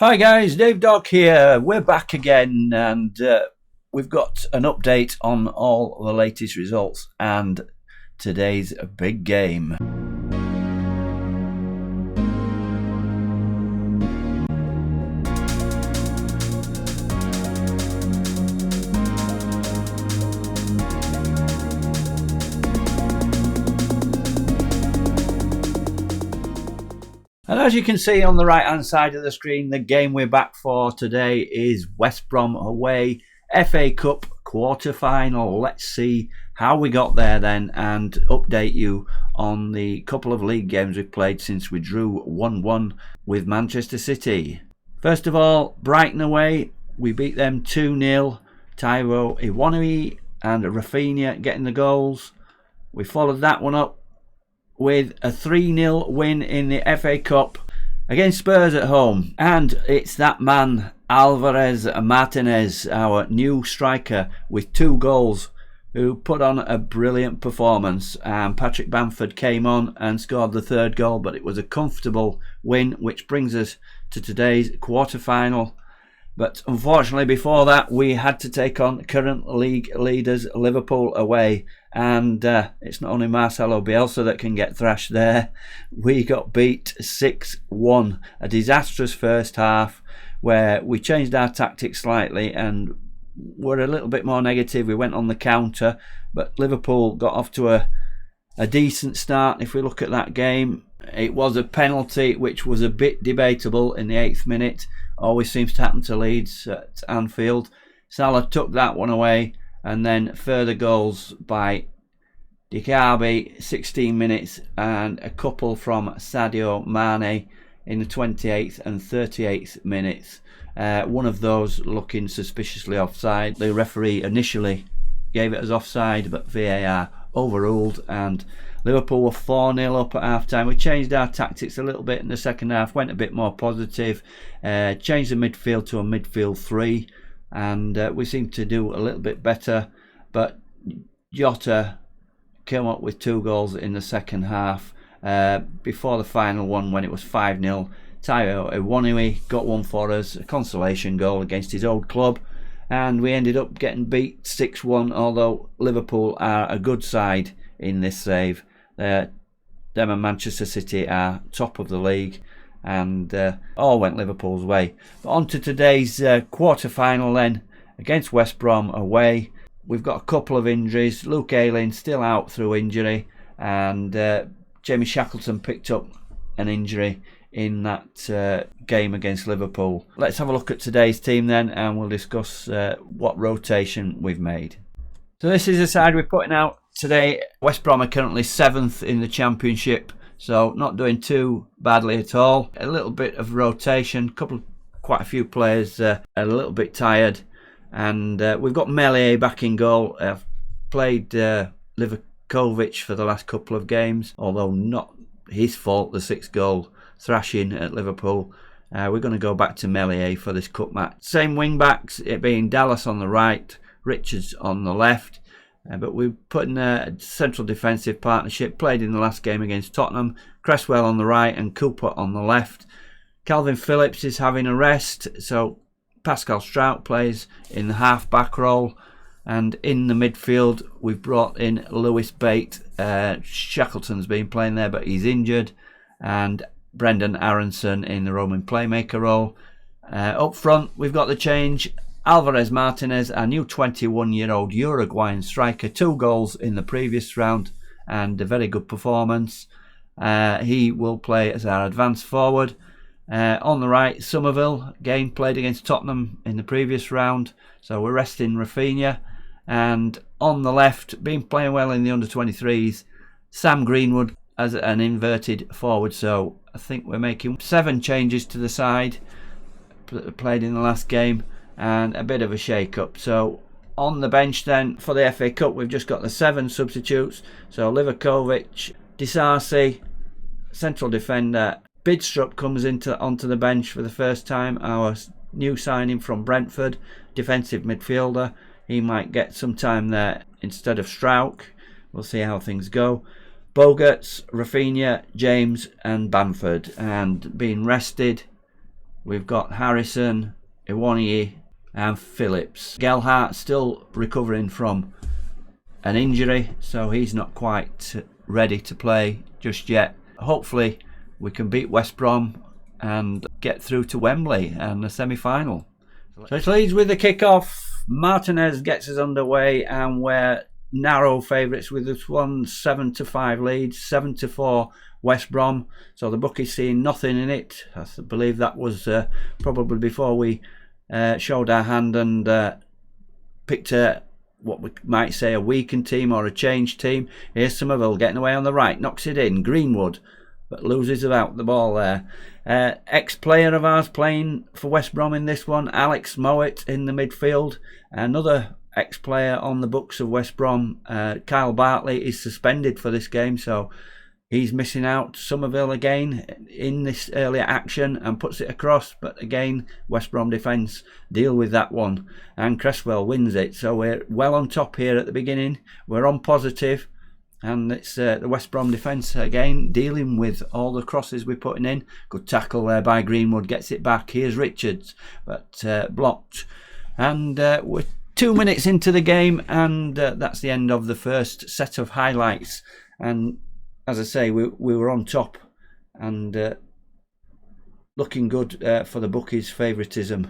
Hi guys, Dave Doc here. We're back again and we've got an update on all the latest results and today's big game. And as you can see on the right hand side of the screen, the game we're back for today is West Brom away, FA Cup quarter final. Let's see how we got there then and update you on the couple of league games we've played since we drew 1-1 with Manchester City. First of all, Brighton away, we beat them 2-0. Taiwo Iwaniyi and Rafinha getting the goals. We followed that one up with a 3-0 win in the FA Cup against Spurs at home. And it's that man, Alvarez Martinez, our new striker, with 2 goals, who put on a brilliant performance. Patrick Bamford came on and scored the 3rd goal, but it was a comfortable win, which brings us to today's quarter-final. But unfortunately, before that, we had to take on current league leaders Liverpool away. And it's not only Marcelo Bielsa that can get thrashed there. We got beat 6-1. A disastrous first half where we changed our tactics slightly and were a little bit more negative. We went on the counter, but Liverpool got off to a decent start. If we look at that game, it was a penalty which was a bit debatable in the 8th minute. Always seems to happen to Leeds at Anfield. Salah took that one away, and then further goals by Diaby, 16 minutes, and a couple from Sadio Mane in the 28th and 38th minutes. One of those looking suspiciously offside. The referee initially gave it as offside, but VAR overruled, and Liverpool were 4-0 up at half time. We changed our tactics a little bit in the second half, went a bit more positive, changed the midfield to a midfield 3, and we seemed to do a little bit better. But Jota came up with 2 goals in the second half before the final one when it was 5-0. Taiwo Iwaniyi got one for us, a consolation goal against his old club, and we ended up getting beat 6-1, although Liverpool are a good side in this save. Them and Manchester City are top of the league, and all went Liverpool's way. But on to today's quarter-final then, against West Brom away. We've got a couple of injuries. Luke Ayling still out through injury, and Jamie Shackleton picked up an injury in that game against Liverpool. Let's have a look at today's team then, and we'll discuss what rotation we've made. So this is the side we're putting out today. West Brom are currently 7th in the Championship, so not doing too badly at all. A little bit of rotation, quite a few players a little bit tired, and we've got Meslier back in goal. I've played Livakovic for the last couple of games, although not his fault, the 6th goal thrashing at Liverpool. We're going to go back to Meslier for this cup match. Same wing backs, it being Dallas on the right, Richards on the left, but we've put in a central defensive partnership, played in the last game against Tottenham. Cresswell on the right and Cooper on the left. Calvin Phillips is having a rest, so Pascal Strout plays in the half-back role, and in the midfield we've brought in Lewis Bate. Shackleton's been playing there, but he's injured, and Brendan Aronson in the roaming playmaker role. Up front we've got the change. Alvarez Martinez, our new 21-year-old Uruguayan striker, 2 goals in the previous round and a very good performance. He will play as our advanced forward. On the right, Somerville, again played against Tottenham in the previous round, so we're resting Rafinha. And on the left, been playing well in the under-23s, Sam Greenwood as an inverted forward. So I think we're making 7 changes to the side, played in the last game, and a bit of a shake-up. So on the bench then for the FA Cup, we've just got the 7 substitutes. So Livakovic, Disasi, central defender. Bidstrup comes onto the bench for the first time, our new signing from Brentford, defensive midfielder. He might get some time there instead of Strauch. We'll see how things go. Bogarts, Rafinha, James and Bamford. And being rested we've got Harrison, Iwaniyi and Phillips. Gelhardt still recovering from an injury, so he's not quite ready to play just yet. Hopefully we can beat West Brom and get through to Wembley and the semi-final. So it leads with the kick-off. Martinez gets us underway, and we're narrow favourites with this one 7-5 lead, 7-4 West Brom. So the bookie's seeing nothing in it. I believe that was probably before we showed our hand and picked what we might say a weakened team or a changed team. Here's Somerville getting away on the right, knocks it in. Greenwood, but loses about the ball there. Ex-player of ours playing for West Brom in this one, Alex Mowat in the midfield. Another ex-player on the books of West Brom, Kyle Bartley, is suspended for this game, so he's missing out. Somerville again in this earlier action and puts it across, but again West Brom defence deal with that one, and Cresswell wins it. So we're well on top here at the beginning. We're on positive, and it's the West Brom defence again dealing with all the crosses we're putting in. Good tackle there by Greenwood, gets it back. Here's Richards, but blocked. And we're 2 minutes into the game, and that's the end of the first set of highlights. And as I say, we were on top and looking good for the bookies' favouritism.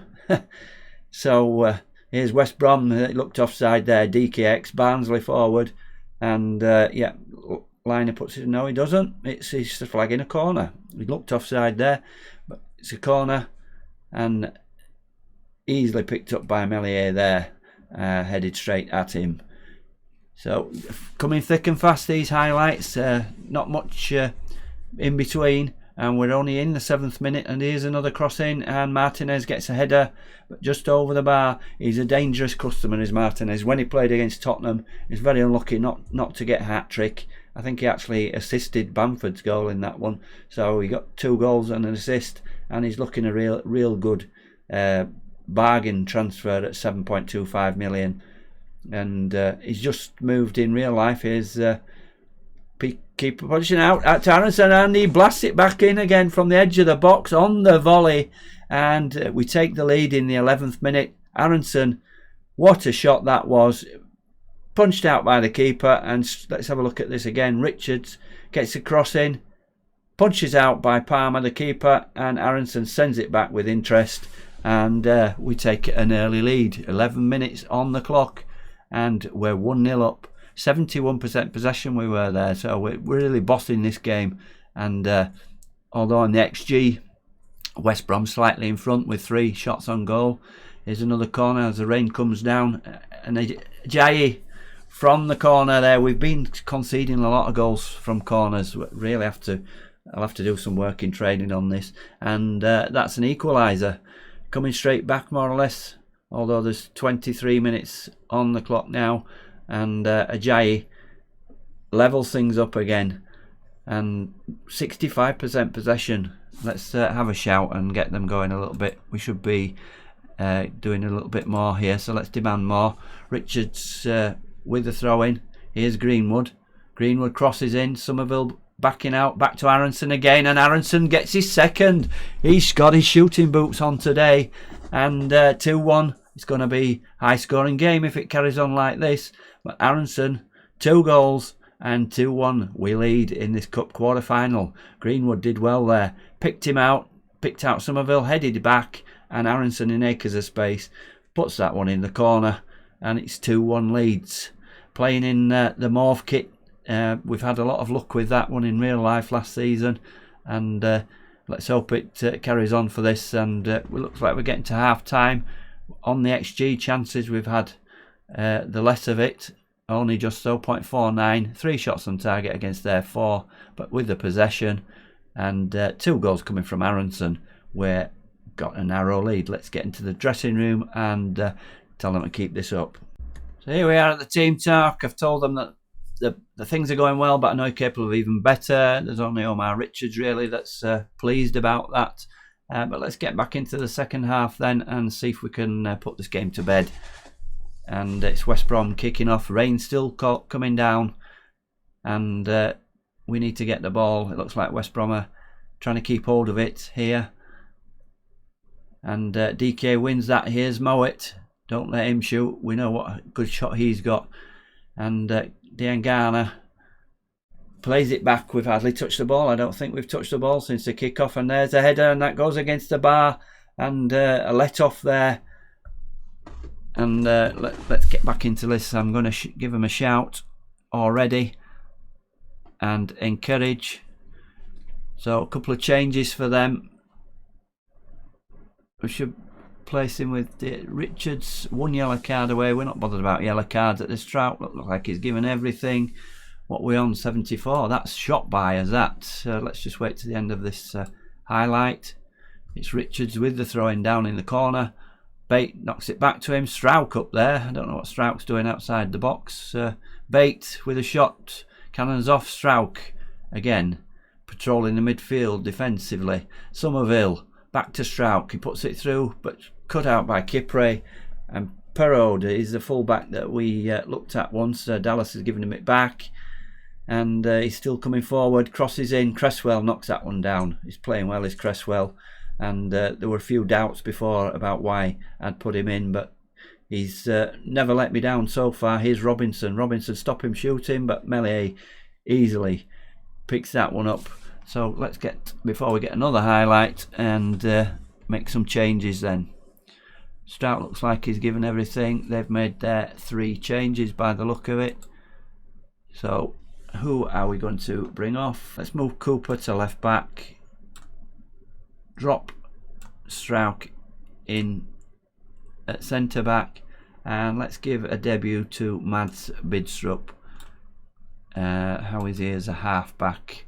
So here's West Brom. It looked offside there. DKX, Barnsley forward. And yeah, Liner puts it. No, he doesn't. He's flagging a corner. He looked offside there, but it's a corner, and easily picked up by Melier there, headed straight at him. So coming thick and fast, these highlights. Not much in between, and we're only in the 7th minute. And here's another cross in, and Martinez gets a header, but just over the bar. He's a dangerous customer, is Martinez. When he played against Tottenham, he's very unlucky not to get a hat trick. I think he actually assisted Bamford's goal in that one. So he got 2 goals and an assist, and he's looking a real good bargain transfer at 7.25 million. And he's just moved in real life. Here's keeper pushing out at Aronson, and he blasts it back in again from the edge of the box on the volley, and we take the lead in the 11th minute. Aronson, what a shot that was, punched out by the keeper. And let's have a look at this again. Richards gets a cross in, punches out by Palmer, the keeper, and Aronson sends it back with interest, and we take an early lead. 11 minutes on the clock, and we're 1-0 up. 71% possession we were there, so we're really bossing this game. And although on the XG, West Brom slightly in front with 3 shots on goal. Here's another corner as the rain comes down, and Ajayi from the corner there. We've been conceding a lot of goals from corners. Really I'll have to do some work in training on this. And that's an equaliser coming straight back, more or less, although there's 23 minutes on the clock now. And Ajayi levels things up again, and 65% possession. Let's have a shout and get them going a little bit. We should be doing a little bit more here, so let's demand more. Richards with the throw in. Here's Greenwood. Greenwood crosses in. Somerville backing out, back to Aronson again, and Aronson gets his second. He's got his shooting boots on today, and 2-1. It's going to be a high scoring game if it carries on like this. But Aronson, 2 goals and 2-1. We lead in this cup quarter final. Greenwood did well there. Picked out Somerville, headed back, and Aronson in acres of space puts that one in the corner, and it's 2-1 Leeds. Playing in the mauve kit. We've had a lot of luck with that one in real life last season, and let's hope it carries on for this. And it looks like we're getting to half time. On the XG chances, we've had the less of it, only just 0.49. 3 shots on target against their 4, but with the possession, and 2 goals coming from Aronson. We've got a narrow lead. Let's get into the dressing room and tell them to keep this up. So here we are at the team talk. I've told them that the things are going well, but I know you're capable of even better. There's only Omar Richards really that's pleased about that. But let's get back into the second half then and see if we can put this game to bed. And it's West Brom kicking off. Rain still coming down, and we need to get the ball. It looks like West Brom are trying to keep hold of it here. And DK wins that. Here's Mowat. Don't let him shoot. We know what a good shot he's got. And Diangana plays it back. We've hardly touched the ball. I don't think we've touched the ball since the kick-off. And there's a header, and that goes against the bar. And a let-off there. And let's get back into this. I'm going to give him a shout already and encourage. So a couple of changes for them. We should place him with Richards. 1 yellow card away. We're not bothered about yellow cards at this Strout. Look like he's given everything. What we on? 74. That's shot by as that. Let's just wait to the end of this highlight. It's Richards with the throwing down in the corner. Bate knocks it back to him. Strouk up there. I don't know what Strouk's doing outside the box. Bate with a shot. Cannons off. Strouk again patrolling the midfield defensively. Somerville back to Strouk. He puts it through, but cut out by Kipre. And Perraud is the fullback that we looked at once. Dallas has given him it back. And he's still coming forward. Crosses in. Cresswell knocks that one down. He's playing well, is Cresswell. And there were a few doubts before about why I'd put him in, but he's never let me down so far. Here's Robinson. Robinson, stop him shooting, but Melier easily picks that one up. So let's get, before we get another highlight, and make some changes then. Strout looks like he's given everything. They've made their 3 changes by the look of it. So who are we going to bring off? Let's move Cooper to left back. Drop Strouk in at centre back, and let's give a debut to Mads Bidstrup. How is he as a half back?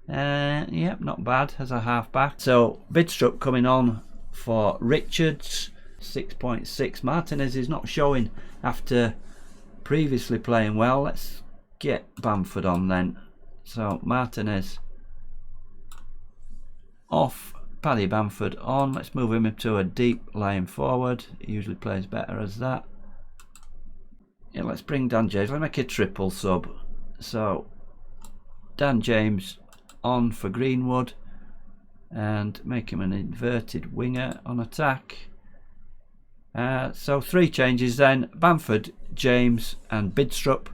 Yep, not bad as a half back. So Bidstrup coming on for Richards. 6.6. Martinez is not showing after previously playing well. Let's get Bamford on then. So Martinez off. Paddy Bamford on. Let's move him into a deep lying forward. He usually plays better as that. Yeah, let's bring Dan James. Let's make a triple sub. So Dan James on for Greenwood and make him an inverted winger on attack. So 3 changes then. Bamford, James and Bidstrup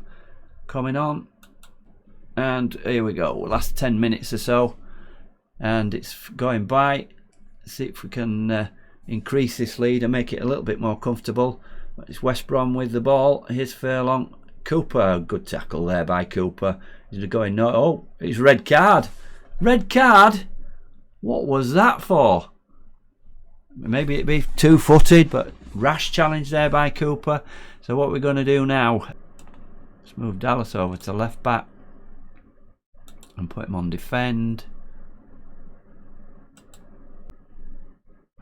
coming on. And here we go. Last 10 minutes or so. And it's going by. See if we can increase this lead and make it a little bit more comfortable. It's West Brom with the ball. Here's Furlong. Cooper, good tackle there by Cooper. He's going no. Oh, it's red card. Red card. What was that for? Maybe it'd be 2-footed, but rash challenge there by Cooper. So what we're going to do now? Let's move Dallas over to left back and put him on defend.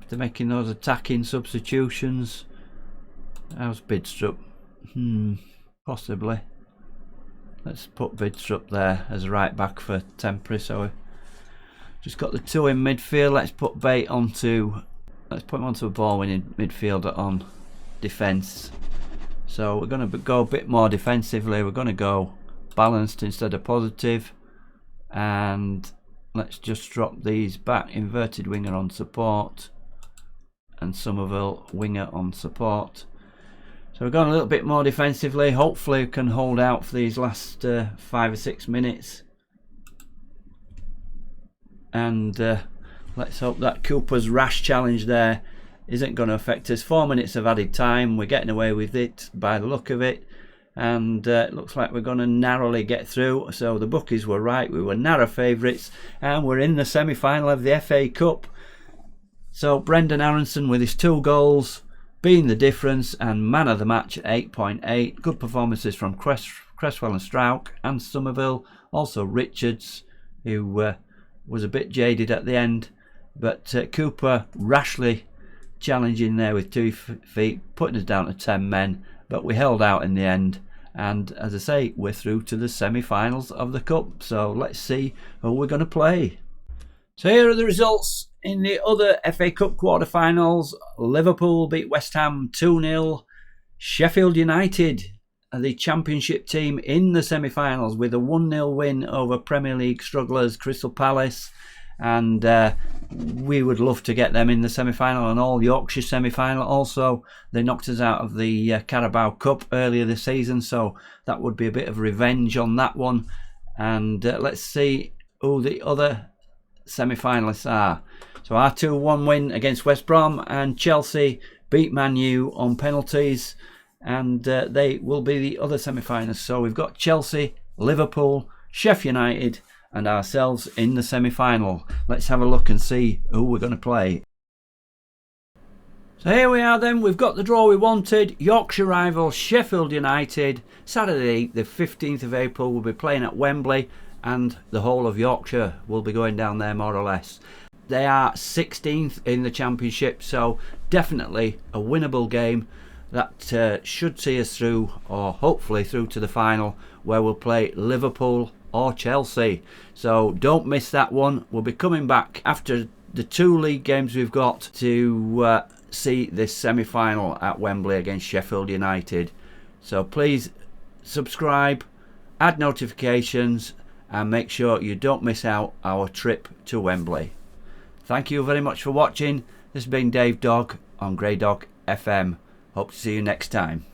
They're making those attacking substitutions. How's Bidstrup? Possibly. Let's put Bidstrup there as a right back for temporary. So we've just got the 2 in midfield. Let's put Bate onto. Let's put him onto a ball-winning midfielder on defence. So we're going to go a bit more defensively. We're going to go balanced instead of positive. And let's just drop these back. Inverted winger on support. And Somerville winger on support. So we're going a little bit more defensively. Hopefully we can hold out for these last 5 or 6 minutes. And let's hope that Cooper's rash challenge there isn't going to affect us. 4 minutes of added time. We're getting away with it by the look of it. And it looks like we're going to narrowly get through. So the bookies were right. We were narrow favourites. And we're in the semi-final of the FA Cup. So Brendan Aronson with his 2 goals being the difference, and man of the match at 8.8. Good performances from Cresswell and Strouk and Somerville. Also Richards, who was a bit jaded at the end. But Cooper rashly challenging there with 2 feet, putting us down to 10 men. But we held out in the end. And as I say, we're through to the semi-finals of the Cup. So let's see who we're going to play. So here are the results in the other FA Cup quarter-finals. Liverpool beat West Ham 2-0. Sheffield United are the championship team in the semi-finals with a 1-0 win over Premier League strugglers Crystal Palace. And we would love to get them in the semi-final, and all Yorkshire semi-final. Also, they knocked us out of the Carabao Cup earlier this season, so that would be a bit of revenge on that one. And let's see who the other semi-finalists are. So our 2-1 win against West Brom, and Chelsea beat Man U on penalties, and they will be the other semi-finalists. So we've got Chelsea, Liverpool, Sheffield United and ourselves in the semi-final. Let's have a look and see who we're going to play. So here we are then, we've got the draw we wanted. Yorkshire rival Sheffield United. Saturday the 15th of April we'll be playing at Wembley, and the whole of Yorkshire will be going down there more or less. They are 16th in the Championship, so definitely a winnable game that should see us through, or hopefully through to the final, where we'll play Liverpool or Chelsea. So don't miss that one. We'll be coming back after the 2 league games we've got to see this semi-final at Wembley against Sheffield United. So please subscribe, add notifications, and make sure you don't miss out our trip to Wembley. Thank you very much for watching. This has been Dave Dog on Grey Dog FM. Hope to see you next time.